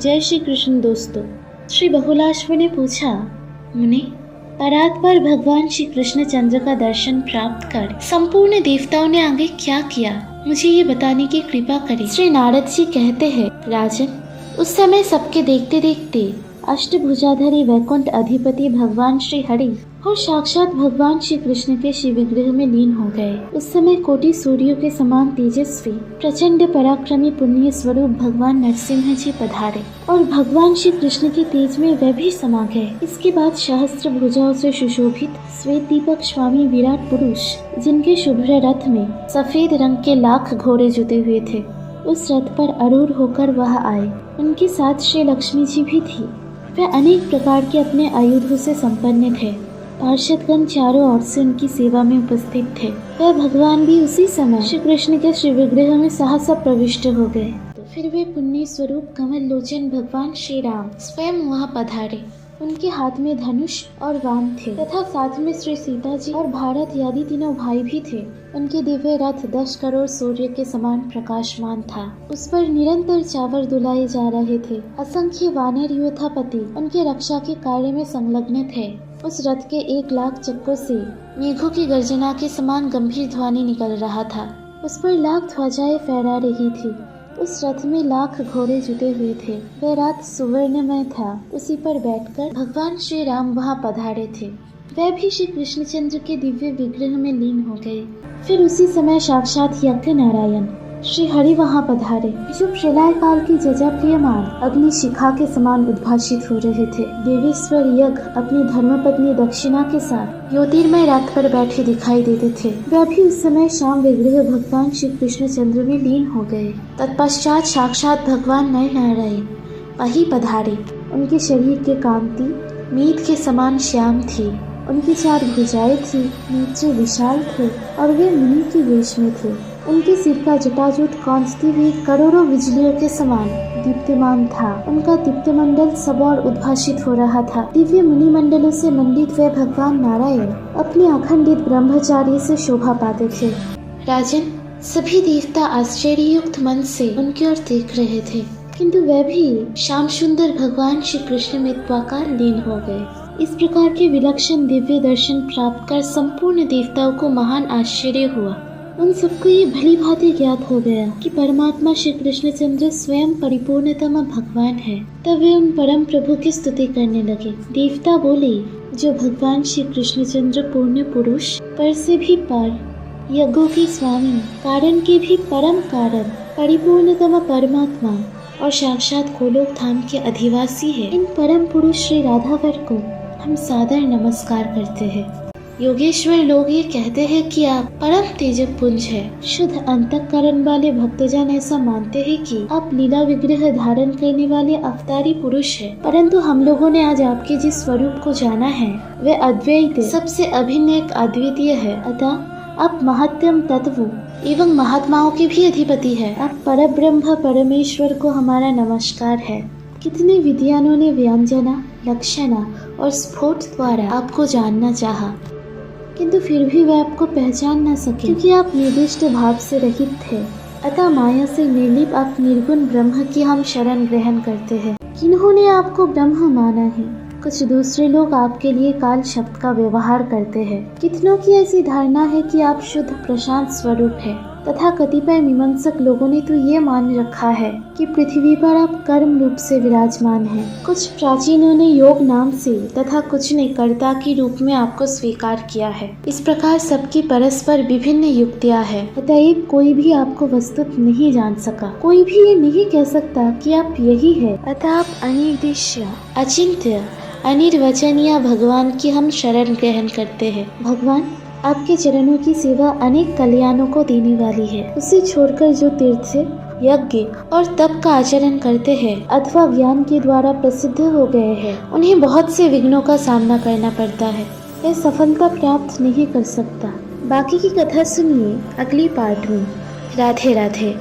जय श्री कृष्ण दोस्तों। श्री बहुलाश्व ने पूछा, मुनि, परात पर भगवान श्री कृष्ण चंद्र का दर्शन प्राप्त कर संपूर्ण देवताओं ने आगे क्या किया, मुझे ये बताने की कृपा करें। श्री नारद जी कहते हैं, राजन, उस समय सबके देखते देखते अष्टभुजाधारी वैकुंठ अधिपति भगवान श्री हरि और साक्षात भगवान श्री कृष्ण के शिव विग्रह में लीन हो गए। उस समय कोटि सूर्यों के समान तेजस्वी प्रचंड पराक्रमी पुण्य स्वरूप भगवान नरसिंह जी पधारे और भगवान श्री कृष्ण के तेज में वे भी समा गए। इसके बाद सहस्त्र भुजाओं से सुशोभित श्वेत दीपक स्वामी विराट पुरुष, जिनके शुभ्र रथ में सफेद रंग के लाख घोड़े जुटे हुए थे, उस रथ पर आरूढ़ होकर वह आए। उनके साथ श्री लक्ष्मी जी भी थी। वे अनेक प्रकार के अपने आयुधों से संपन्न थे। पार्षदगण चारों ओर से उनकी सेवा में उपस्थित थे। वह भगवान भी उसी समय श्री कृष्ण के श्री विग्रह में सहसा प्रविष्ट हो गए। तो फिर वे पुण्य स्वरूप कमल लोचन भगवान श्री राम स्वयं वहाँ पधारे। उनके हाथ में धनुष और वाण थे तथा साथ में श्री सीता जी और भारत आदि तीनों भाई भी थे। उनके दिव्य रथ 10 करोड़ सूर्य के समान प्रकाशमान था। उस पर निरंतर चावर दुलाए जा रहे थे। असंख्य वानर योद्धापति उनके रक्षा के कार्य में संलग्न थे। उस रथ के 1 लाख चक्कों से मेघों की गर्जना के समान गंभीर ध्वनि निकल रहा था। उस पर लाख ध्वजाएं फहरा रही थी। उस रथ में लाख घोड़े जुटे हुए थे। वह रात सुवर्णमय था। उसी पर बैठकर भगवान श्री राम वहाँ पधारे थे। वह भी श्री कृष्णचंद्र के दिव्य विग्रह में लीन हो गए। फिर उसी समय साक्षात यज्ञ नारायण श्री हरि वहाँ पधारे, जो प्रलय काल की जजाप्रियमान अग्नि शिखा के समान उद्भाषित हो रहे थे। देवेश्वर यज्ञ अपनी धर्मपत्नी दक्षिणा के साथ ज्योतिर्मय रथ पर बैठे दिखाई देते थे। वह भी उस समय श्याम विग्रह भगवान श्री कृष्णचंद्र में लीन हो गए। तत्पश्चात साक्षात भगवान नर नारायण वही पधारे। उनके शरीर की कांति मीत के समान श्याम थी। उनकी 4 भुजाएं थी, नेत्र विशाल थे और वे मुनि के वेश में थे। उनके सिर का जटाजूट कांचती हुई करोड़ों बिजलियों के समान दीप्तिमान था। उनका दीप्तिमंडल सब और उद्भाषित हो रहा था। दिव्य मुनि मंडलों से मंडित वे भगवान नारायण अपने अखंडित ब्रह्मचार्य से शोभा पाते थे। राजन, सभी देवता आश्चर्ययुक्त मन से उनकी ओर देख रहे थे, किंतु वे भी श्याम सुंदर भगवान श्री कृष्ण में त्वाकार लीन हो गए। इस प्रकार के विलक्षण दिव्य दर्शन प्राप्त कर संपूर्ण देवताओं को महान आश्चर्य हुआ। उन सबको ये भली भांति ज्ञात हो गया कि परमात्मा श्री कृष्णचंद्र स्वयं परिपूर्णतम भगवान है। तब वे उन परम प्रभु की स्तुति करने लगे। देवता बोले, जो भगवान श्री कृष्णचंद्र पूर्ण पुरुष, पर से भी पर, यज्ञों के स्वामी, कारण के भी परम कारण, परिपूर्णतम परमात्मा और साक्षात गोलोक धाम के अधिवासी है, इन परम पुरुष श्री राधावर को हम सादर नमस्कार करते हैं। योगेश्वर लोग ये कहते हैं कि आप परम तेजक पुंज है। शुद्ध अंतःकरण वाले भक्तजन ऐसा मानते हैं कि आप लीला विग्रह धारण करने वाले अवतारी पुरुष हैं। परंतु हम लोगों ने आज आपके जिस स्वरूप को जाना है वे अद्वैत, सबसे अभिन्न एक अद्वितीय है। अतः आप महत्तम तत्व एवं महात्माओं के भी अधिपति है। आप परब्रह्म परमेश्वर को हमारा नमस्कार है। कितने विद्वानों ने व्यंजना, लक्षणा और स्फोट द्वारा आपको जानना चाहा, किंतु फिर भी वे आपको पहचान न सके, क्योंकि आप निर्दिष्ट भाव से रहित थे। अतः माया से निर्लिप आप निर्गुण ब्रह्म की हम शरण ग्रहण करते हैं। किन्होंने आपको ब्रह्म माना है? कुछ दूसरे लोग आपके लिए काल शब्द का व्यवहार करते हैं। कितनों की ऐसी धारणा है कि आप शुद्ध प्रशांत स्वरूप है, तथा कतिपय मीमांसक लोगों ने तो ये मान रखा है कि पृथ्वी पर आप कर्म रूप से विराजमान हैं। कुछ प्राचीनों ने योग नाम से तथा कुछ ने कर्ता के रूप में आपको स्वीकार किया है। इस प्रकार सबकी परस्पर विभिन्न युक्तियाँ है। अतएव कोई भी आपको वस्तुत नहीं जान सका। कोई भी ये नहीं कह सकता कि आप यही है। अतः आप अनिर्देश्य, अचिंत्य, अनिर्वचनीय भगवान की हम शरण ग्रहण करते हैं। भगवान, आपके चरणों की सेवा अनेक कल्याणों को देने वाली है। उसे छोड़कर जो तीर्थ, यज्ञ और तप का आचरण करते हैं अथवा ज्ञान के द्वारा प्रसिद्ध हो गए हैं, उन्हें बहुत से विघ्नों का सामना करना पड़ता है। वह सफलता प्राप्त नहीं कर सकता। बाकी की कथा सुनिए अगली पार्ट में। राधे राधे।